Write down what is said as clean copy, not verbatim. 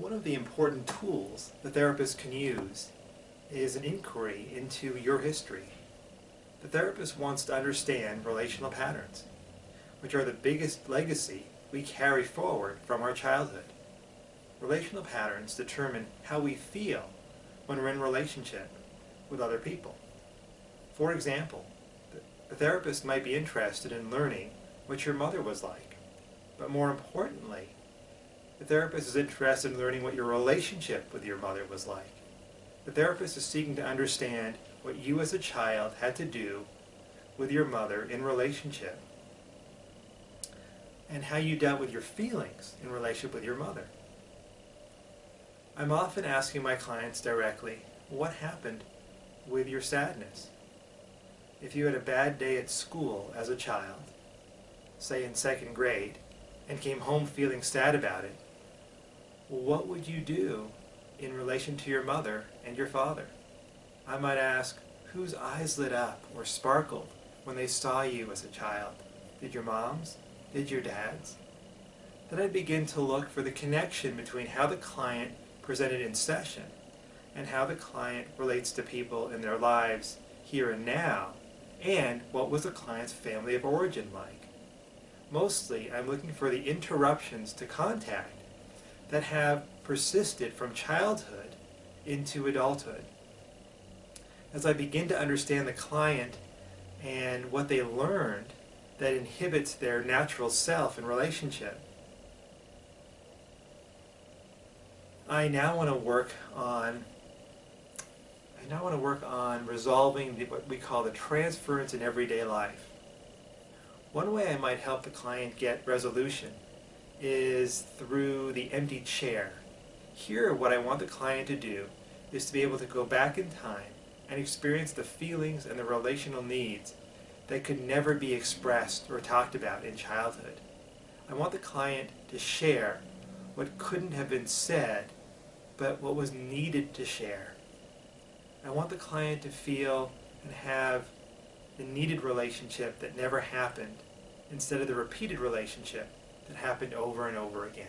One of the important tools the therapist can use is an inquiry into your history. The therapist wants to understand relational patterns, which are the biggest legacy we carry forward from our childhood. Relational patterns determine how we feel when we're in relationship with other people. For example, the therapist might be interested in learning what your mother was like, but more importantly, the therapist is interested in learning what your relationship with your mother was like. The therapist is seeking to understand what you as a child had to do with your mother in relationship, and how you dealt with your feelings in relationship with your mother. I'm often asking my clients directly, what happened with your sadness? If you had a bad day at school as a child, say in second grade, and came home feeling sad about it, what would you do in relation to your mother and your father? I might ask, whose eyes lit up or sparkled when they saw you as a child? Did your mom's? Did your dad's? Then I'd begin to look for the connection between how the client presented in session and how the client relates to people in their lives here and now, and what was the client's family of origin like. Mostly, I'm looking for the interruptions to contact that have persisted from childhood into adulthood. As I begin to understand the client and what they learned that inhibits their natural self in relationship, I now want to work on resolving what we call the transference in everyday life. One way I might help the client get resolution is through the empty chair. Here, what I want the client to do is to be able to go back in time and experience the feelings and the relational needs that could never be expressed or talked about in childhood. I want the client to share what couldn't have been said, but what was needed to share. I want the client to feel and have the needed relationship that never happened, instead of the repeated relationship that happened over and over again.